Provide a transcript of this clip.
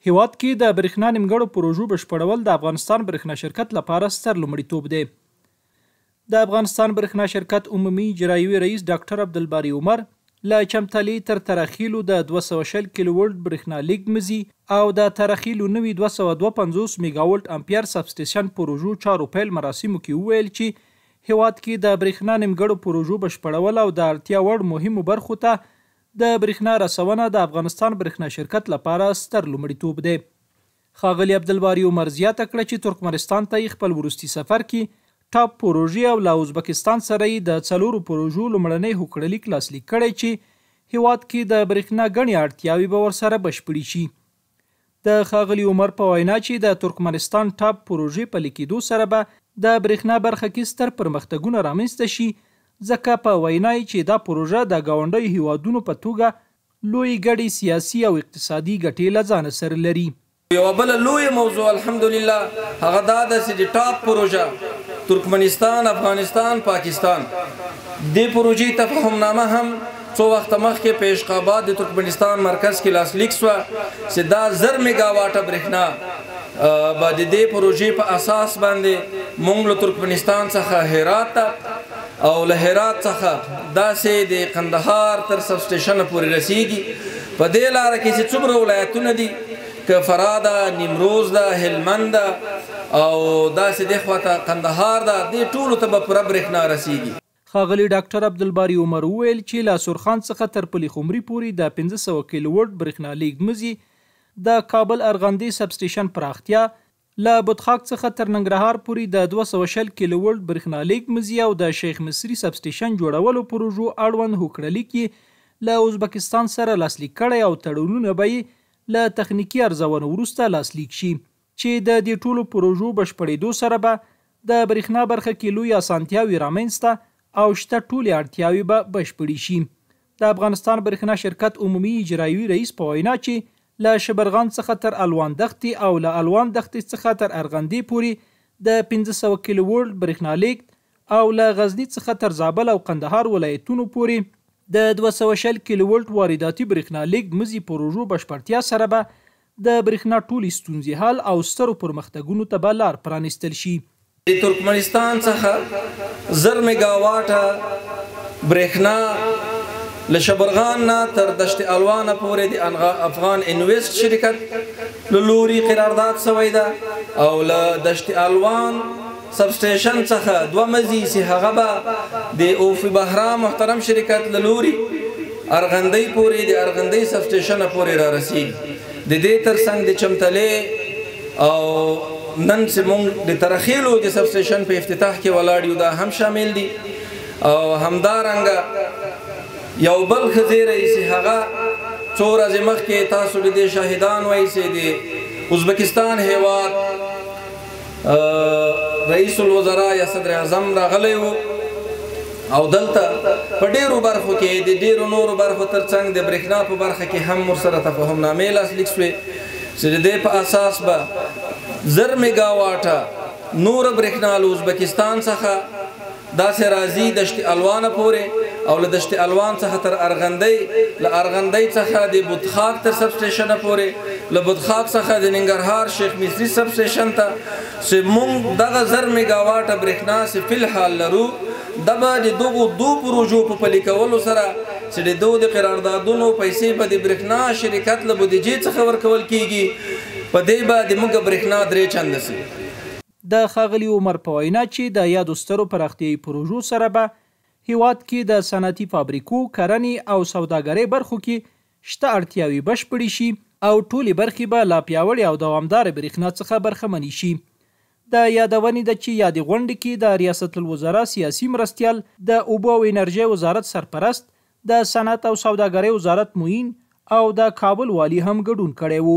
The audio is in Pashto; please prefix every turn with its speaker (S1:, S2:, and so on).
S1: هیواد کې د برېښنا نیمګړو پروژو بشپړول د افغانستان برېښنا شرکت لپاره ستر لومړیتوب دی. د افغانستان برېښنا شرکت عمومي اجرایوي رئیس ډاکټر عبدالباري عمر له چمتالي تر ترخیلو د 220 کیلو ولټ برېښنا لیږد مزي او د ترخیلو نوي 252 میگا ولټ امپیر سب سټیشن پروژو چارو پیل مراسمو کې وویل چې هیواد کې د برېښنا نیمګړو پروژو بشپړول او د اړتیا وړ مهمو برخو ته د برېښنا رسونه د افغانستان برېښنا شرکت لپاره ستر لومړیتوب دی. ښاغلي عبدالباري عمر زیاته کړه چې ترکمنستان ته خپل وروستي سفر کې ټاپ پروژې او له ازبکستان سره د 4 پروژو لومړنی هوکړلیک لاسلیک کړی چې هیواد کې د برېښنا ګڼې اړتیاوې به ورسره بشپړې شي. د ښاغلي عمر په وینا چې د ترکمنستان ټاپ پروژې په لیکېدو سره به د برېښنا برخه کې ستر پرمختګونه رامنځته شي، ځکه په وینا چې دا پروژه د ګاونډیو هیوادونو په توګه لوی ګډې سیاسي او اقتصادي ګټې له ځانه سره لري.
S2: یوه بله لویه موضوع الحمدلله هغه دا ده چې د ټاپ پروژه ترکمنستان، افغانستان، پاکستان دې پروژې تفاهمنامه هم څو وخت مخکې په اشقاباد د ترکمنستان مرکز کې لاسلیک شوه چې دا 1000 میگا واټه برېښنا به د دې پروژې په اساس باندې موږ له ترکمنستان څخه هرات ته او له هرات څخه داسې د قندهار تر سب سټیشن پورې رسیږي. په دې لاره کې چې څومره ولایتونه دي که فراه ده، نیمروز ده، هلمند ده او داسې دې خواته قندهار ده، دې ټولو ته به پوره برېښنا رسیږي.
S1: ښاغلي ډاکټر عبدالباري عمر وویل چې له سرخان څخه تر پلي خمري پورې د 1500 کیلو ولټ برېښنا لیږد مزي، د کابل ارغندې سب سټیشن پراختیا، له بودخاک څخه تر ننګرهار پورې د 220 کیلو ولټ برېښنا لیږد مزي او د شیخ مصري سب سټیشن جوړولو پروژو اړوند هوکړلیک یې له ازبکستان سره لاسلیک کړی او تړونونه به یې له تخنیکي ارزونو وروسته لاسلیک شي چې د دې ټولو پروژو بشپړېدو سره به د برېښنا برخه کې لوی اسانتیاوې رامنځته او شته ټولې اړتیاوې به بشپړې شي. د افغانستان برېښنا شرکت عمومي اجرایوي رئیس په وینا چې له شبرغان څخه تر الوان دښتې او له الوان دښتې څخه تر ارغندې پورې د 1500 کیلو ولټ برېښنا لیږد او له غزني څخه تر زابل او قندهار ولایتونو پورې د 220 کیلو ولټ وارداتي برېښنا لیږد مزي پروژو بشپړتیا سره به د برېښنا ټولې ستونزې حل او سترو پرمختګونو ته به لار پرانیستل شي.
S2: د ترکمنستان څخه 1000 میگا واټه برېښنا له شبرغان نه تر دشت الوان پورې د افغان انویسټ شرکت له لوري قرارداد شوی ده او له دشت الوان سب سټیشن څخه 2 مزي چې هغه به د اوفي بهرام محترم شرکت له لوري ارغندۍ پورې د ارغندۍ سب سټیشن پورې را رسیږي. د دې ترڅنګ د چمتلې او نن چې موږ د ترخیلو د سب سټیشن په افتتاح کې ولاړ یو دا هم شامل دي او همدارنګه یو بل ښه زیری چې هغه څو ورځې مخکې تاسو د دې شاهدان وایي چې د ازبکستان هیواد رئیس الوزرا یا صدر اعظم راغلی و او دلته په ډیرو برخو کې د ډیرو نورو برخو ترڅنګ د برېښنا په برخه کې هم ورسره تفاهمنامې لاسلیک شوې چې د دې په اساس به 1000 میگا واټه نور برېښنا له ازبکستان څخه داسې راځي دشت الوان پورې او له دشت الوان څخه تر ارغندۍ، له ارغندۍ څخه د بودخاک تر سب سټیشن پورې، له بودخاک څخه د ننګرهار شیخ مصري سب سټیشن ته چې موږ دغه 1000 میگا واټه برېښنا چې فلحال لرو دا به د دغو 2 پروژو په پلي کولو سره چې د دوی د قراردادونو پیسې به د برېښنا شرکت له بودیجې څخه ورکول کیږي، په دې به د موږ برېښنا 3 چنده شي.
S1: د ښاغلي عمر په وینا چې د یادو سترو پراختیایي پروژو سره به هیواد کې د صنعتي فابریکو، کرنې او سوداګرۍ برخو کې شته اړتیاوې بشپړې شي او ټولې برخې به لا پیاوړې او دوامداره برېښنا څخه برخمنې شي. د یادونې ده چې یادې غونډې کې د ریاست الوزرا سیاسي مرستیال، د اوبو او انرژۍ وزارت سرپرست، د صنعت او سوداګرۍ وزارت معین او د کابل والي هم ګډون کړی و.